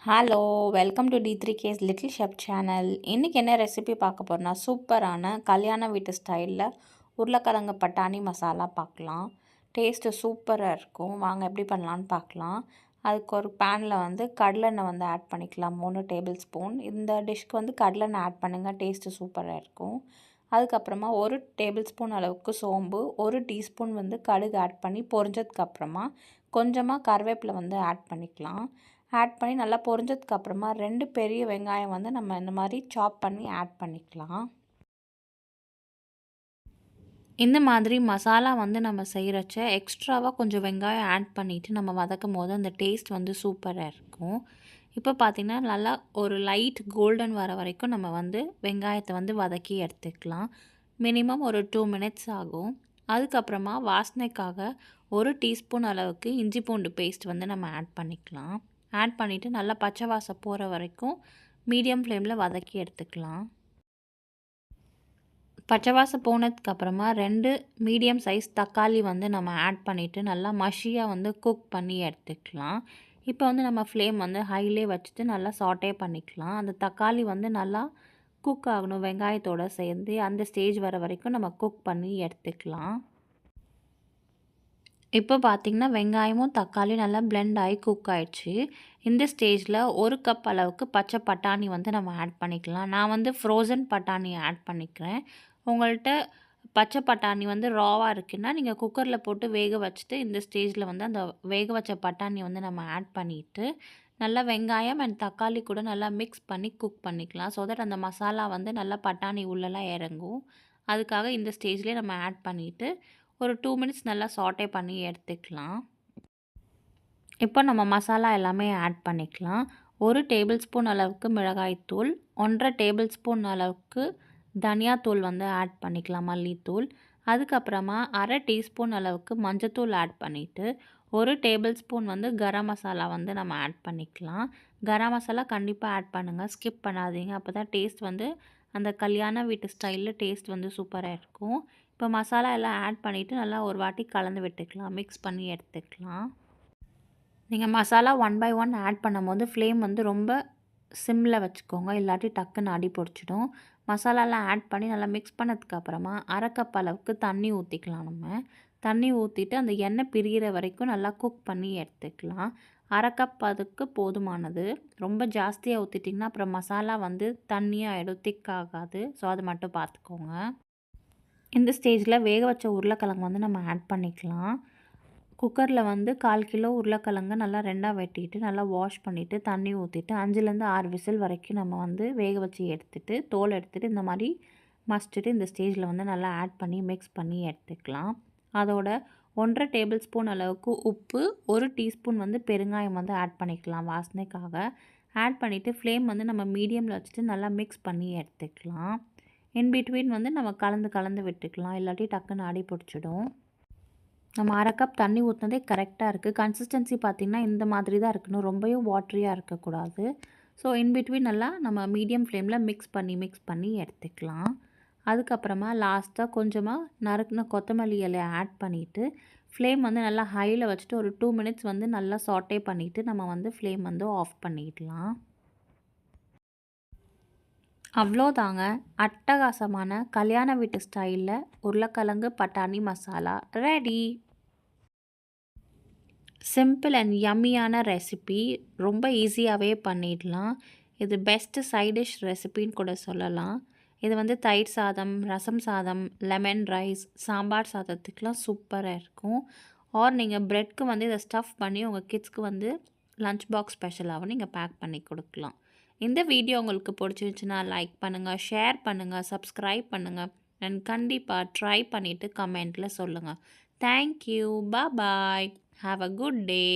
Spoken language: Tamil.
Hello! Welcome to D3K's little chef channel. இன்றைக்கி என்ன ரெசிபி பார்க்க போறோம்னா, சூப்பரான கல்யாண வீட்டு ஸ்டைலில் உருளைக்கிழங்கு பட்டாணி மசாலா பார்க்கலாம். டேஸ்ட்டு சூப்பராக இருக்கும். வாங்க எப்படி பண்ணலான்னு பார்க்கலாம். அதுக்கு ஒரு பேனில் வந்து கடலெண்ணெய் வந்து ஆட் பண்ணிக்கலாம் 3 டேபிள் ஸ்பூன். இந்த டிஷ்க்கு வந்து கடலெண்ணெய் ஆட் பண்ணுங்கள், டேஸ்ட்டு சூப்பராக இருக்கும். அதுக்கப்புறமா 1 டேபிள் ஸ்பூன் அளவுக்கு சோம்பு, 1 டீஸ்பூன் வந்து கடுகு ஆட் பண்ணி பொரிஞ்சதுக்கப்புறமா கொஞ்சமாக கருவேப்பிலை வந்து ஆட் பண்ணிக்கலாம். ஆட் பண்ணி நல்லா பொரிஞ்சதுக்கப்புறமா 2 பெரிய வெங்காயம் வந்து நம்ம இந்த மாதிரி சாப் பண்ணி ஆட் பண்ணிக்கலாம். இந்த மாதிரி மசாலா வந்து நம்ம செய்கிறச்ச எக்ஸ்ட்ராவாக கொஞ்சம் வெங்காயம் ஆட் பண்ணிவிட்டு நம்ம வதக்கும் போது அந்த டேஸ்ட் வந்து சூப்பராக இருக்கும். இப்போ பார்த்திங்கன்னா நல்லா ஒரு லைட் கோல்டன் வர வரைக்கும் நம்ம வந்து வெங்காயத்தை வந்து வதக்கி எடுத்துக்கலாம். மினிமம் ஒரு 2 மினிட்ஸ் ஆகும். அதுக்கப்புறமா வாசனைக்காக 1 டீஸ்பூன் அளவுக்கு இஞ்சி பூண்டு பேஸ்ட் வந்து நம்ம ஆட் பண்ணிக்கலாம். ஆட் பண்ணிவிட்டு நல்லா பச்சை வாசம் போகிற வரைக்கும் மீடியம் ஃப்ளேமில் வதக்கி எடுத்துக்கலாம். பச்சை வாசம் போனதுக்கப்புறமா 2 மீடியம் சைஸ் தக்காளி வந்து நம்ம ஆட் பண்ணிவிட்டு நல்லா மஷியாக வந்து குக் பண்ணி எடுத்துக்கலாம். இப்போ வந்து நம்ம ஃப்ளேம் வந்து ஹைலே வச்சுட்டு நல்லா சாட்டே பண்ணிக்கலாம். அந்த தக்காளி வந்து நல்லா குக் ஆகணும் வெங்காயத்தோடு சேர்ந்து. அந்த ஸ்டேஜ் வர வரைக்கும் நம்ம குக் பண்ணி எடுத்துக்கலாம். இப்போ பார்த்திங்கன்னா வெங்காயமும் தக்காளியும் நல்லா பிளெண்ட் ஆகி குக் ஆகிடுச்சு. இந்த ஸ்டேஜில் 1 கப் அளவுக்கு பச்சை பட்டாணி வந்து நம்ம ஆட் பண்ணிக்கலாம். நான் வந்து ஃப்ரோசன் பட்டாணி ஆட் பண்ணிக்கிறேன். உங்கள்கிட்ட பச்சை பட்டாணி வந்து ராவாக இருக்குன்னா நீங்கள் குக்கரில் போட்டு வேக வச்சுட்டு இந்த ஸ்டேஜில் வந்து அந்த வேக வச்ச பட்டாணி வந்து நம்ம ஆட் பண்ணிவிட்டு நல்லா வெங்காயம் அண்ட் தக்காளி கூட நல்லா மிக்ஸ் பண்ணி குக் பண்ணிக்கலாம். ஸோ தட் அந்த மசாலா வந்து நல்லா பட்டாணி உள்ளெல்லாம் இறங்கும். அதுக்காக இந்த ஸ்டேஜ்லேயே நம்ம ஆட் பண்ணிவிட்டு ஒரு 2 மினிட்ஸ் நல்லா சாட்டே பண்ணி எடுத்துக்கலாம். இப்போ நம்ம மசாலா எல்லாமே ஆட் பண்ணிக்கலாம். 1 டேபிள் ஸ்பூன் அளவுக்கு மிளகாய்த்தூள், 1 1/2 டேபிள் ஸ்பூன் அளவுக்கு தனியாத்தூள் வந்து ஆட் பண்ணிக்கலாம், மல்லித்தூள். அதுக்கப்புறமா 1/2 டீஸ்பூன் அளவுக்கு மஞ்சத்தூள் ஆட் பண்ணிவிட்டு 1 டேபிள் ஸ்பூன் வந்து கரம் மசாலா வந்து நம்ம ஆட் பண்ணிக்கலாம். கரம் மசாலா கண்டிப்பாக ஆட் பண்ணுங்கள், ஸ்கிப் பண்ணாதீங்க. அப்போ தான் டேஸ்ட் வந்து அந்த கல்யாண வீட்டு ஸ்டைலில் டேஸ்ட் வந்து சூப்பராக இருக்கும். இப்போ மசாலா எல்லாம் ஆட் பண்ணிவிட்டு நல்லா ஒரு வாட்டி கலந்து விட்டுக்கலாம், மிக்ஸ் பண்ணி எடுத்துக்கலாம். நீங்கள் மசாலா 1 பை 1 ஆட் பண்ணும்போது ஃப்ளேம் வந்து ரொம்ப சிம்மில் வச்சுக்கோங்க, இல்லாட்டி டக்குன்னு அடி பிடிச்சிடும். மசாலாலாம் ஆட் பண்ணி நல்லா மிக்ஸ் பண்ணதுக்கப்புறமா 1/2 கப் அளவுக்கு தண்ணி ஊற்றிக்கலாம். நம்ம தண்ணி ஊற்றிட்டு அந்த எண்ணெய் பிரிகிற வரைக்கும் நல்லா குக் பண்ணி எடுத்துக்கலாம். 1/2 கப் அதுக்கு போதுமானது. ரொம்ப ஜாஸ்தியாக ஊற்றிட்டிங்கன்னா அப்புறம் மசாலா வந்து தண்ணியாகிடும், திக் ஆகாது. ஸோ அது மட்டும் பார்த்துக்கோங்க. இந்த ஸ்டேஜில் வேக வச்ச உருளைக்கிழங்கு வந்து நம்ம ஆட் பண்ணிக்கலாம். குக்கரில் வந்து 1/4 கிலோ உருளைக்கிழங்கு நல்லா 2ஆக வெட்டிட்டு நல்லா வாஷ் பண்ணிவிட்டு தண்ணி ஊற்றிட்டு 5லேருந்து 6 விசில் வரைக்கும் நம்ம வந்து வேக வச்சு எடுத்துகிட்டு தோல் எடுத்துகிட்டு இந்த மாதிரி மஸ்ட்டுட்டு இந்த ஸ்டேஜில் வந்து நல்லா ஆட் பண்ணி மிக்ஸ் பண்ணி எடுத்துக்கலாம். அதோட 1 1/2 டேபிள் ஸ்பூன் அளவுக்கு உப்பு, 1 டீஸ்பூன் வந்து பெருங்காயம் வந்து ஆட் பண்ணிக்கலாம் வாசனைக்காக. ஆட் பண்ணிவிட்டு ஃப்ளேம் வந்து நம்ம மீடியமில் வச்சுட்டு நல்லா மிக்ஸ் பண்ணி எடுத்துக்கலாம். இன் பிட்வீன் வந்து நம்ம கலந்து விட்டுக்கலாம், இல்லாட்டி டக்குன்னு அடி பிடிச்சிடும். நம்ம 1/2 கப் தண்ணி ஊற்றினதே கரெக்டாக இருக்குது. கன்சிஸ்டன்சி பார்த்திங்கன்னா இந்த மாதிரி தான் இருக்கணும், ரொம்பவும் வாட்டரியாக இருக்கக்கூடாது. ஸோ இன் பிட்வீன் நல்லா நம்ம மீடியம் ஃப்ளேமில் மிக்ஸ் பண்ணி எடுத்துக்கலாம். அதுக்கப்புறமா லாஸ்ட்டாக கொஞ்சமாக நறுக்குன கொத்தமல்லி இலையை ஆட் பண்ணிவிட்டு ஃப்ளேம் வந்து நல்லா ஹையில் வச்சுட்டு ஒரு 2 மினிட்ஸ் வந்து நல்லா சாட்டே பண்ணிவிட்டு நம்ம வந்து ஃப்ளேம் வந்து ஆஃப் பண்ணிடலாம். அவ்வளோதாங்க, அட்டகாசமான கல்யாண வீட்டு ஸ்டைலில் உருளைக்கிழங்கு பட்டாணி மசாலா ரெடி. சிம்பிள் அண்ட் யம்மியான ரெசிபி, ரொம்ப ஈஸியாகவே பண்ணிடலாம். இது பெஸ்ட்டு சைட் டிஷ் ரெசிபின்னு கூட சொல்லலாம். இது வந்து தயிர் சாதம், ரசம் சாதம், லெமன் ரைஸ், சாம்பார் சாதத்துக்கெலாம் சூப்பராக இருக்கும். ஆர் நீங்கள் ப்ரெட்க்கு வந்து இதை ஸ்டஃப் பண்ணி உங்கள் கிட்ஸ்க்கு வந்து லஞ்ச் பாக்ஸ் ஸ்பெஷலாகவும் நீங்கள் பேக் பண்ணி கொடுக்கலாம். இந்த வீடியோ உங்களுக்கு பிடிச்சிருந்துச்சுன்னா லைக் பண்ணுங்கள், ஷேர் பண்ணுங்கள், சப்ஸ்கிரைப் பண்ணுங்கள் அண்ட் கண்டிப்பாக ட்ரை பண்ணிவிட்டு கமெண்ட்டில் சொல்லுங்கள். Thank you, bye, have a good day.